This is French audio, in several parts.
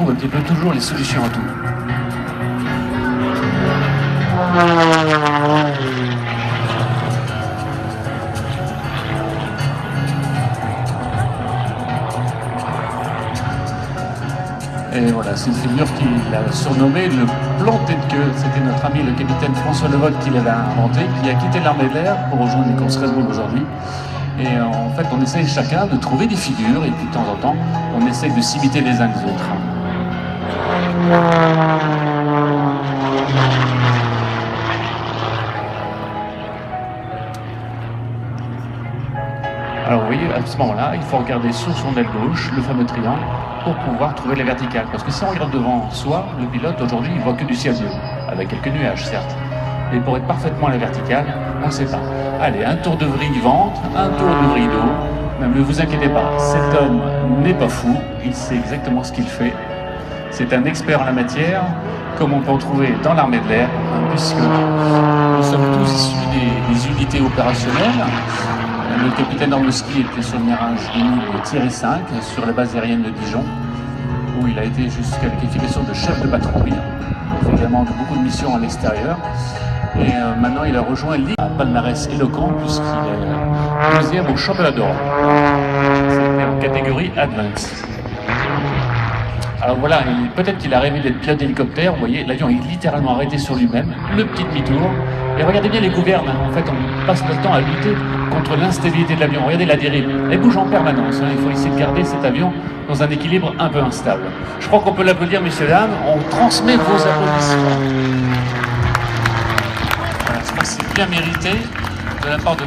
trouve un petit peu toujours les solutions à tout. Et voilà, c'est une figure qu'il a surnommée le planté de queue. C'était notre ami le capitaine François Levolt qui l'avait inventé, qui a quitté l'armée de l'air pour rejoindre les courses Red Bull aujourd'hui. Et en fait, on essaye chacun de trouver des figures, et puis de temps en temps, on essaye de s'imiter les uns les autres. Alors vous voyez, à ce moment-là, il faut regarder sur son aile gauche, le fameux triangle, pour pouvoir trouver les verticales. Parce que si on regarde devant soi, le pilote, aujourd'hui, il voit que du ciel bleu, avec quelques nuages, certes. Mais pour être parfaitement à la verticale, on ne sait pas. Allez, un tour de vrille ventre, un tour de vrille dos. Ne vous inquiétez pas, cet homme n'est pas fou, il sait exactement ce qu'il fait. C'est un expert en la matière, comme on peut en trouver dans l'armée de l'air, puisque nous sommes tous issus des unités opérationnelles. Le capitaine Orlowski était sur le Mirage 2000-5 sur la base aérienne de Dijon, où il a été jusqu'à la qualification de chef de patrouille. Il fait également beaucoup de missions à l'extérieur. Et maintenant, il a rejoint un palmarès éloquent, puisqu'il est deuxième au championnat d'Europe. C'était en catégorie Advance. Alors voilà, peut-être qu'il a rêvé d'être pilote d'hélicoptère. Vous voyez, l'avion est littéralement arrêté sur lui-même, le petit demi-tour. Et regardez bien les gouvernes. En fait, on passe notre temps à lutter contre l'instabilité de l'avion. Regardez la dérive. Elle bouge en permanence. Il faut essayer de garder cet avion dans un équilibre un peu instable. Je crois qu'on peut l'applaudir, messieurs, dames. On transmet vos applaudissements. Voilà, je crois que c'est bien mérité de la part de...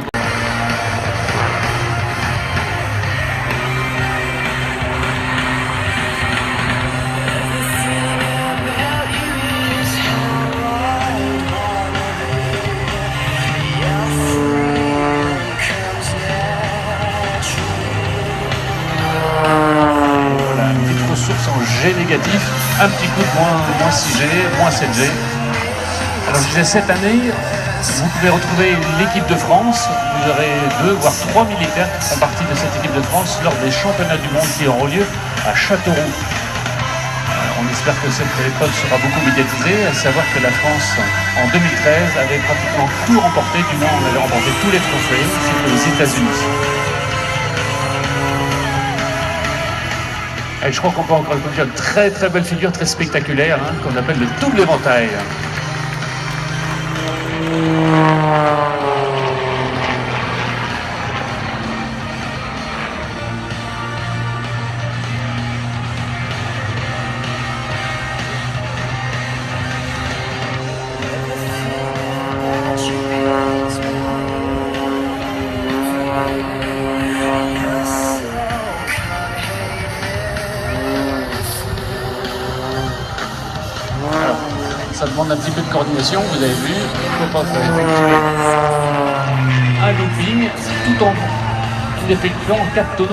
Ressources en G négatif, un petit coup de moins 6G, moins 7G. Alors je disais, cette année, vous pouvez retrouver l'équipe de France. Vous aurez 2 voire 3 militaires qui font partie de cette équipe de France lors des championnats du monde qui auront lieu à Châteauroux. On espère que cette épreuve sera beaucoup médiatisée, à savoir que la France, en 2013, avait pratiquement tout remporté, du moins on avait remporté tous les trophées, c'était les États-Unis. Et je crois qu'on peut encore dire une très très belle figure, très spectaculaire, qu'on appelle le double éventail. Ça demande un petit peu de coordination, vous avez vu, il ne faut pas faire effectuer un looping tout en effectuant en 4 tonneaux.